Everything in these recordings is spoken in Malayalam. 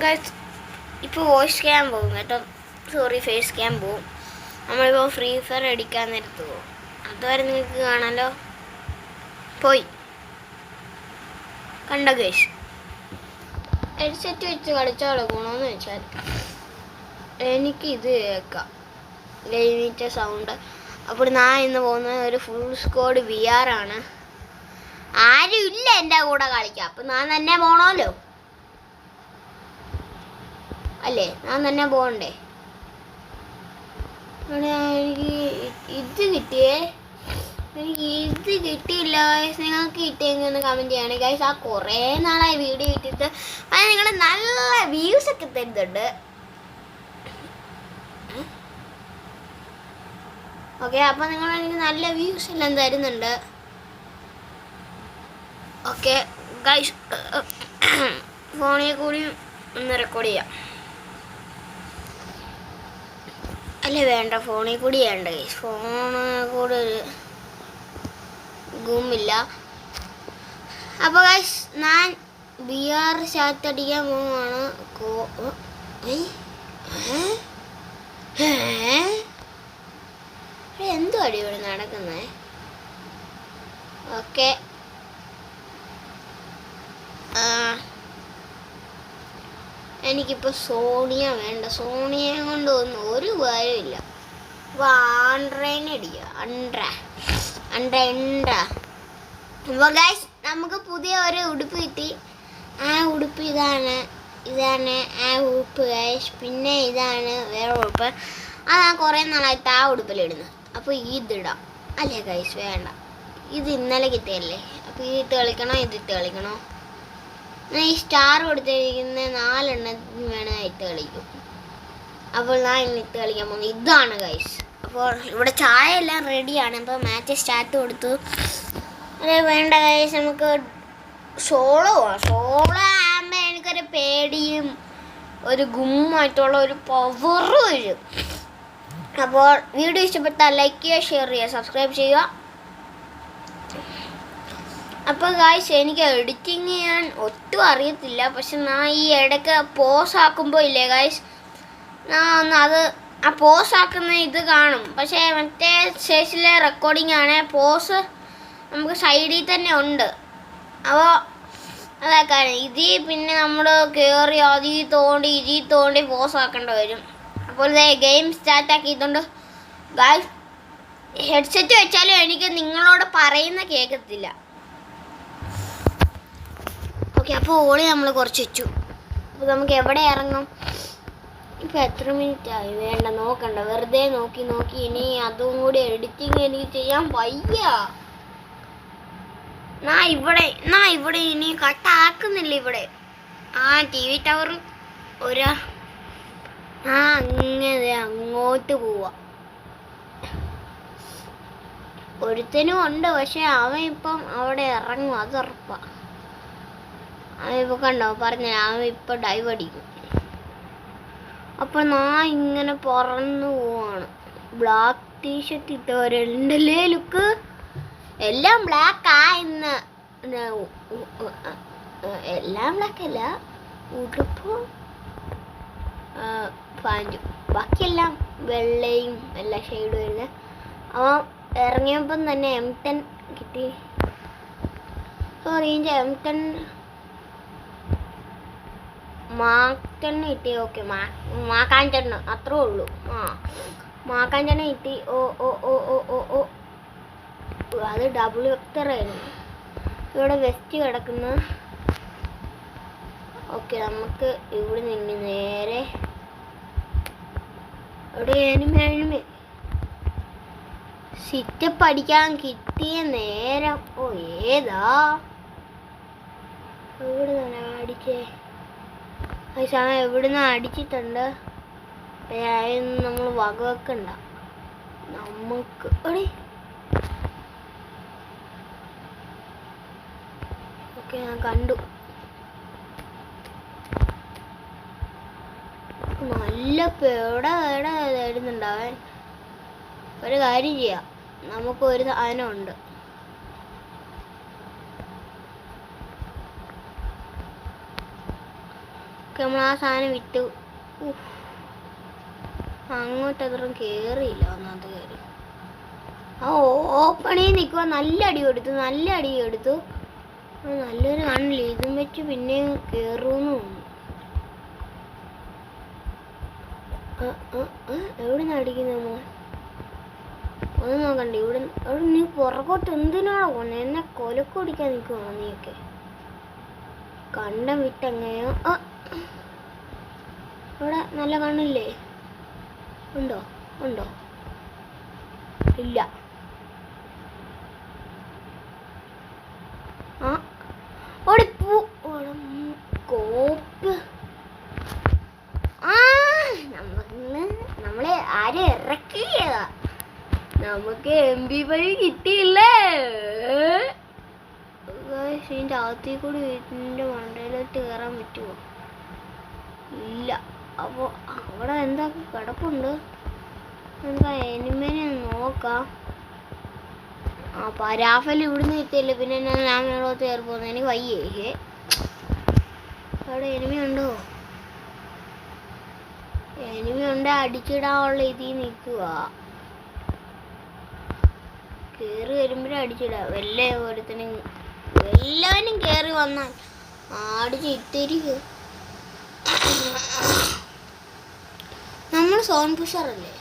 ഗൈസ് ഇപ്പോൾ വോയിസ് ക്യാൻ പോകും കേട്ടോ. സോറി, ഫേസ് ക്യാൻ പോവും. നമ്മളിപ്പോൾ ഫ്രീ ഫയർ അടിക്കാൻ നേരത്ത് പോകും. അതുവരെ നിങ്ങൾക്ക് കാണാമല്ലോ. പോയി കണ്ട ഗൈസ്. ഹെഡ്സെറ്റ് വെച്ച് കളിച്ചാലോ ഗുണമെന്ന് വെച്ചാൽ എനിക്കിത് കേൾക്കാം, ഗെയിമിൻ്റെ സൗണ്ട്. അപ്പോൾ ഞാൻ ഇന്ന് പോകുന്നത് ഒരു ഫുൾ സ്ക്വാഡ് VR ആണ്. ആരും ഇല്ല എൻ്റെ കൂടെ കളിക്കാം. അപ്പം ഞാൻ തന്നെ പോകണമല്ലോ അല്ലേ, ഞാൻ തന്നെ പോകണ്ടേ. എനിക്ക് ഇത് കിട്ടിയേ, എനിക്ക് ഇത് കിട്ടിയില്ല ഗൈസ്. നിങ്ങൾക്ക് കിട്ടിയെങ്കിൽ ഒന്ന് കമൻറ്റ് ചെയ്യണേ ഗൈസ്. ആ കുറേ നാളായി വീഡിയോ ഇട്ടിട്ട്. അത് നിങ്ങൾ നല്ല വ്യൂസ് ഒക്കെ തരുന്നുണ്ട്. ഓക്കെ, അപ്പം നിങ്ങൾ എനിക്ക് നല്ല വ്യൂസ് എല്ലാം തരുന്നുണ്ട്. ഓക്കെ ഗൈസ്, ഫോണിൽ കൂടി ഒന്ന് റെക്കോർഡ് ചെയ്യാം. അല്ലേ വേണ്ട, ഫോണിൽ കൂടി ചെയ്യണ്ട ഗൈസ്. ഫോണിൽ കൂടെ ഒരു ഗുമില്ല. അപ്പോൾ ഗൈസ് ഞാൻ VR ചാറ്റ് അടിക്കാൻ പോവാണ്. എന്തോ അടി ഇവിടെ നടക്കുന്നേ. ഓക്കെ, എനിക്കിപ്പോൾ സോണിയ വേണ്ട. സോണിയെ കൊണ്ട് ഒന്നും ഒരു കാര്യമില്ല. അപ്പോൾ ആൻഡ്രേനെ അടിക്കുക. അപ്പോൾ ഗൈസ് നമുക്ക് പുതിയ ഒരു ഉടുപ്പ് കിട്ടി. ആ ഉടുപ്പ് ഇതാണ് ആ ഉടുപ്പ് ഗൈസ്. പിന്നെ ഇതാണ് വേറെ ഉടുപ്പ്. അത് ഞാൻ കുറേ നാളായിട്ട് ആ ഉടുപ്പിലിടുന്നത്. അപ്പോൾ ഇതിടാം അല്ലേ ഗൈസ്? വേണ്ട, ഇത് ഇന്നലെ കിട്ടിയല്ലേ. അപ്പോൾ ഇതിട്ട് കളിക്കണോ ഇതിട്ട് കളിക്കണോ? ഞാൻ ഈ സ്റ്റാർ കൊടുത്തിരിക്കുന്ന 4 എണ്ണത്തിന് വേണം ഇട്ട് കളിക്കും. അപ്പോൾ ഞാൻ ഇന്നിട്ട് കളിക്കാൻ പോകുന്നത് ഇതാണ് ഗൈസ്. അപ്പോൾ ഇവിടെ ചായ എല്ലാം റെഡിയാണ്. അപ്പോൾ മാച്ച് സ്റ്റാർട്ട് കൊടുത്തു. അതെ വേണ്ട ഗൈസ്, നമുക്ക് സോളോ ആകുമ്പോൾ എനിക്കൊരു പേടിയും ഒരു ഗുമ്മായിട്ടുള്ള ഒരു പവറും വരും. അപ്പോൾ വീഡിയോ ഇഷ്ടപ്പെട്ടാൽ ലൈക്ക് ചെയ്യുക, ഷെയർ ചെയ്യുക, സബ്സ്ക്രൈബ് ചെയ്യുക. അപ്പോൾ ഗായ്സ് എനിക്ക് എഡിറ്റിങ് ചെയ്യാൻ ഒട്ടും അറിയത്തില്ല. പക്ഷെ ഞാൻ ഈ ഇടയ്ക്ക് പോസ് ആക്കുമ്പോൾ ഇല്ലേ ഗായ്സ്, ഞാൻ അത് ആ പോസ് ആക്കുന്ന ഇത് കാണും. പക്ഷേ മറ്റേ സ്റ്റേജിലെ റെക്കോർഡിംഗ് ആണ്. പോസ് നമുക്ക് സൈഡിൽ തന്നെ ഉണ്ട്. അപ്പോൾ അതൊക്കെയാണ്. ഇതിൽ പിന്നെ നമ്മൾ കയറി ഇതിൽ തോണ്ടി പോസ് ആക്കേണ്ടി വരും. അപ്പോൾ ഗെയിം സ്റ്റാർട്ട് ആക്കിയിട്ടുണ്ട് ഗായ്സ്. ഹെഡ്സെറ്റ് വെച്ചാലും എനിക്ക് നിങ്ങളോട് പറയുന്ന കേൾക്കത്തില്ല. ഓക്കെ, അപ്പോൾ ഓളി നമ്മൾ കുറച്ച് വെച്ചു. അപ്പോൾ നമുക്ക് എവിടെ ഇറങ്ങും? ഇപ്പോൾ എത്ര മിനിറ്റ് ആയി? വേണ്ട, നോക്കണ്ട, വെറുതെ നോക്കി ഇനി അതും കൂടി എഡിറ്റിങ് എനിക്ക് ചെയ്യാൻ വയ്യ. ഞാൻ ഇവിടെ ഇനി കട്ടാക്കുന്നില്ല. ഇവിടെ TV ടവർ അങ്ങനെ അങ്ങോട്ട് പോവാ. ഒരുത്തനും ഉണ്ട്, പക്ഷെ അവൻ ഇപ്പം അവിടെ ഇറങ്ങും, അത് ഉറപ്പാ. അവനിപ്പോൾ കണ്ടോ, പറഞ്ഞ അവൻ ഇപ്പം ഡൈവ് അടിക്കും. അപ്പോൾ ഞാൻ ഇങ്ങനെ പറന്നു പോവാണ്. ബ്ലാക്ക് ടീഷർട്ട് ഇട്ടവരുണ്ടല്ലേ ലുക്ക്. എല്ലാം ബ്ലാക്കാ ഇന്ന്. എല്ലാം ബ്ലാക്കല്ല, ഉടുപ്പും പാൻറ്റും, ബാക്കിയെല്ലാം വെള്ളയും എല്ലാ ഷെയ്ഡും വരുന്നത്. അവൻ ഇറങ്ങിയപ്പം തന്നെ M10 കിട്ടി. സോറി, M10 മാക്കണ്ണ കിട്ടി. ഓക്കെ, മാക്കാഞ്ചെണ്ണ അത്രേ ഉള്ളൂ. മാക്കാഞ്ചെണ്ണ കിട്ടി. ഓ അത് ഡബിൾ വെക്ടറായിരുന്നു. ഇവിടെ വെസ്റ്റ് കിടക്കുന്നു. ഓക്കെ, നമുക്ക് ഇവിടെ നിന്ന് നേരെ ഇവിടെ എനിമി സിറ്റപ്പ് അടിക്കാൻ കിട്ടിയ നേരം. ഏതാ ഇവിടെ തന്നെ അടിച്ചേ? എവിടുന്ന് അടിച്ചിട്ടുണ്ട്. അതൊന്നും നമ്മൾ വകവെക്കണ്ട. നമുക്ക് ഓക്കെ, ഞാൻ കണ്ടു. നല്ല പേട വരുന്നുണ്ടാവൻ. ഒരു കാര്യം ചെയ്യാം, നമുക്ക് ഒരു സാധനമുണ്ട്. നമ്മൾ ആ സാധനം വിട്ടു. അങ്ങോട്ട് അത്രയും കേറിയില്ല. ഒന്നാമത്തെ കാര്യം ആ ഓപ്പണിൽ നിൽക്കുക. നല്ല അടി കൊടുത്തു. നല്ലൊരു കാണില്ല. ഇതും വെച്ച് പിന്നെ കേറുമെന്ന് തോന്നുന്നു. എവിടെ നിന്ന് അടിക്കുന്ന മോൻ? ഒന്ന് നോക്കണ്ടേ? ഇവിടെ നീ പുറകോട്ട് എന്തിനാണോ പോന്നെ? എന്നെ കൊലക്കൊടിക്കാൻ നിൽക്കുവാണോ നീയൊക്കെ? കണ്ടം വിട്ടെങ്ങനെയോ. ഇവിടെ നല്ല കണ്ണില്ലേ? ഉണ്ടോ? ഇല്ല. കോപ്പ് നമ്മളെ ആരെ ഇറക്കിയതാ? നമുക്ക് MP വഴി കിട്ടിയില്ലേ? ഇതിൻ്റെ അകത്തേക്ക് കൂടി വീട്ടിൻ്റെ മണ്ടയിലോട്ട് കയറാൻ പറ്റുമോ? ഇല്ല. അപ്പോൾ അവിടെ എന്താ കിടപ്പുണ്ട്? എന്താ എനിമേനെ നോക്കാം. പരാഫൽ ഇവിടുന്ന് കിട്ടിയല്ലേ. പിന്നെ ഞാൻ മേളോട്ട് കയറി പോകുന്നത്. എനിക്ക് വയ്യേ. അവിടെ എനിമി ഉണ്ടോ? എനിമി ഉണ്ട്. അടിച്ചിടാനുള്ള ഇതിൽ നിൽക്കുക. കയറി വരുമ്പോഴും അടിച്ചിടാം. എല്ലാവരും കയറി വന്നാൽ അടിച്ചിട്ടിരിക്കും. നമ്മൾ സോൺ പുഷറല്ലേ?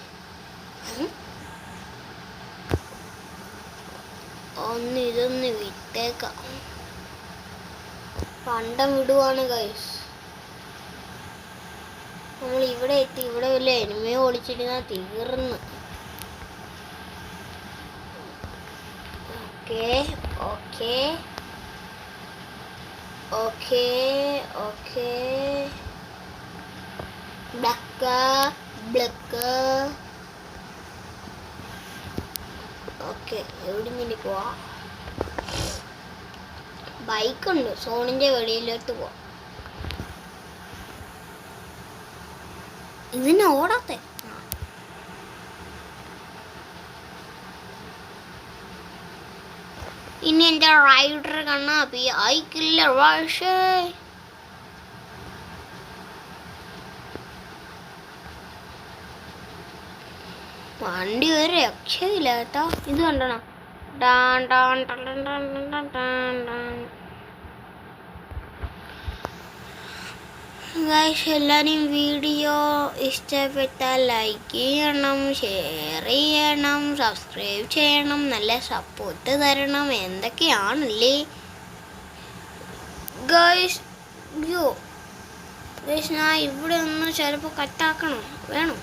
ഇതൊന്ന് വിട്ടേക്കാം. പണ്ടം വിടുവാണ് ഗൈസ്. നമ്മൾ ഇവിടെ എത്തി. ഇവിടെ വല്ല എനിമയെ ഒളിച്ചിരുന്നാൽ തീർന്ന്. ഓക്കേ. ബ്ലക്ക്. ഓക്കെ, എവിടെ പോവാ? ബൈക്കുണ്ട്. സോണിന്റെ വെളിയിലോട്ട് പോവാം. ഇതിനെ ഓടാത്തെ. ഇനി എന്റെ റൈഡർ കണ്ണാപ്പി അയക്കില്ല. വണ്ടി ഒരു രക്ഷയില്ല കേട്ടോ. ഇത് കണ്ടോ? എല്ലാവരും വീഡിയോ ഇഷ്ടപ്പെട്ടാൽ ലൈക്ക് ചെയ്യണം, ഷെയർ ചെയ്യണം, സബ്സ്ക്രൈബ് ചെയ്യണം, നല്ല സപ്പോർട്ട് തരണം. എന്തൊക്കെയാണല്ലേ ഗൈസ്? ഞാൻ ഇവിടെ ഒന്ന് ചിലപ്പോൾ കട്ടാക്കണം. വേണം?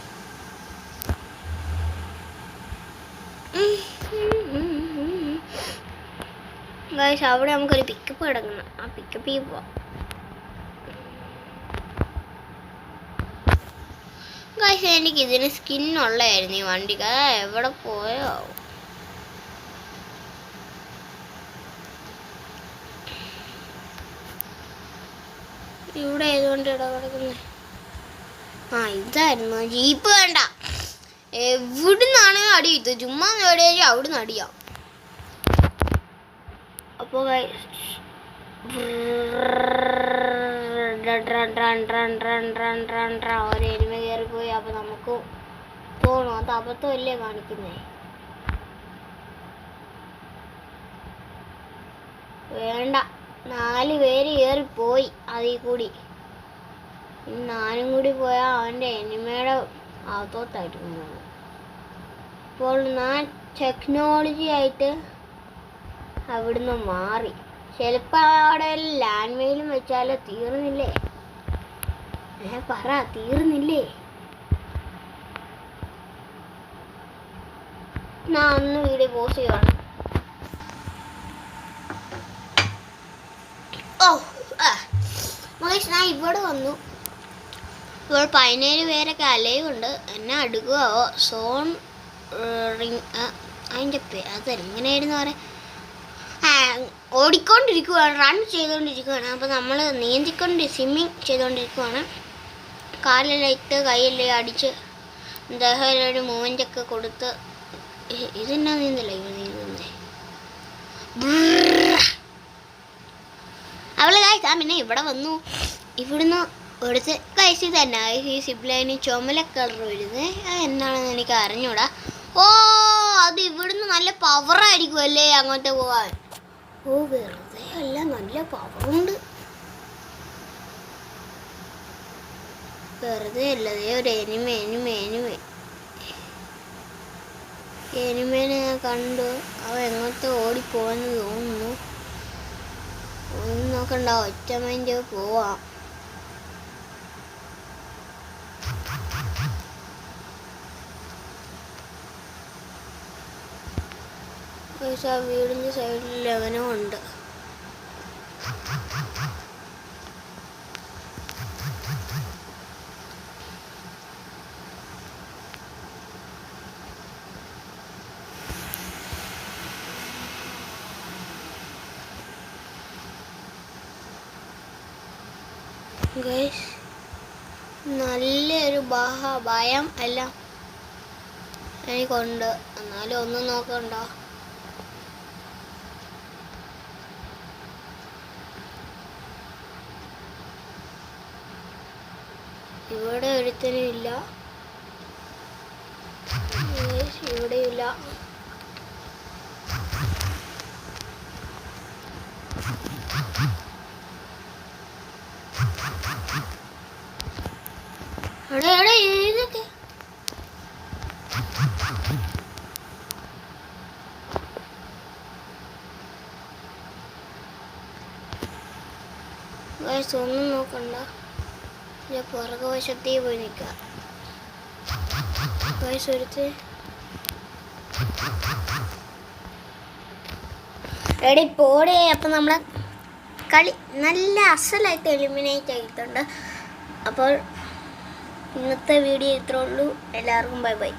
ഗൈസ്, അവിടെ നമുക്കൊരു പിക്കപ്പ് കിടക്കണം. ആ പിക്കപ്പിൽ പോവാം. ഗൈസ്, എനിക്ക് ഇതിന് സ്കിന്നുള്ളായിരുന്നു ഈ വണ്ടിക്ക്. എവിടെ പോയോ? ഇവിടെ ഏതുകൊണ്ട് കിടക്കുന്നത്? ഇതായിരുന്നു ജീപ്പ്. വേണ്ട, എവിടുന്നാണ് അടി കിട്ടും? ചുമ്മാ എവിടെയാ അവിടുന്ന് അടിയാ. അപ്പോൾ ഒരു എരുമ കയറിപ്പോയി. അപ്പൊ നമുക്ക് പോകണം. അത് അബദ്ധമല്ലേ കാണിക്കുന്നേ? വേണ്ട, 4 പേര് കയറിപ്പോയി. അതിൽ കൂടി 4 കൂടി പോയാൽ അവൻ്റെ എനിമയുടെ അകത്തോട്ടായിട്ട് പോകും. അപ്പോൾ ഞാൻ ടെക്നോളജി ആയിട്ട് അവിടുന്ന് മാറി. ചിലപ്പോൾ അവിടെ ലാൻഡ് മെയിലും വെച്ചാലോ. തീർന്നില്ലേ? തീർന്നില്ലേ? ഞാൻ ഒന്ന് വീഡിയോ പോസ്റ്റ് ചെയ്യുവാണ്. ഞാൻ ഇവിടെ വന്നു. ഇപ്പോൾ 17 പേരൊക്കെ അലയുണ്ട്. എന്നെ അടുക്കുവോ? സോൺ റിങ് അതിൻ്റെ അതെങ്ങനെയായിരുന്നു പറയാം? ഓടിക്കൊണ്ടിരിക്കുവാണ്, റൺ ചെയ്തുകൊണ്ടിരിക്കുകയാണ്. അപ്പോൾ നമ്മൾ സ്വിമ്മിങ് ചെയ്തുകൊണ്ടിരിക്കുവാണ്. കാലിലിട്ട് കയ്യിൽ അടിച്ച് എന്തായാലും ഒരു മൂവ്മെൻ്റൊക്കെ കൊടുത്ത്. ഇതെന്നാ നീന്തല്ലേ നീന്തുന്നേ? അവള് പിന്നെ ഇവിടെ വന്നു. ഇവിടുന്ന് ഇവിടുത്തെ കഴിച്ച് തന്നെ ഈ സിപ്ലൈന് ചുമല കളർ വരുന്നത് അത് എന്താണെന്ന് എനിക്ക് അറിഞ്ഞൂടാ. ഓ അത് ഇവിടുന്ന് നല്ല പവറായിരിക്കും അല്ലേ അങ്ങോട്ട് പോവാൻ. ഓ വെറുതെ അല്ല, നല്ല പവറുണ്ട്. വെറുതെ അല്ലതേ ഒരു എനിമേനെ ഞാൻ കണ്ടു. അവ എങ്ങോട്ട് ഓടിപ്പോവാന്ന് തോന്നുന്നു. ഒന്നും നോക്കണ്ട, ഒറ്റ മൈൻഡ് പോവാം. ആ വീടിൻ്റെ സൈഡിൽ അവനും ഉണ്ട്. ഗൈസ് നല്ലൊരു ഭയം എല്ലാം എനിക്കുണ്ട്. എന്നാലും ഒന്നും നോക്കണ്ട. ഇവിടെ ഒരുത്തനും ഇല്ല, ഇവിടെയില്ല. ഇതൊക്കെ ഒന്നും നോക്കണ്ട, ഞാൻ പുറകുവശത്തേ പോയി നിൽക്കാം. എടുത്ത് റെഡി പോടെ. അപ്പം നമ്മളെ കളി നല്ല അസലായിട്ട് എലിമിനേറ്റ് ആയിട്ടുണ്ട്. അപ്പോൾ ഇന്നത്തെ വീഡിയോ ഇത്രേ ഉള്ളൂ. എല്ലാവർക്കും ബൈ ബൈ.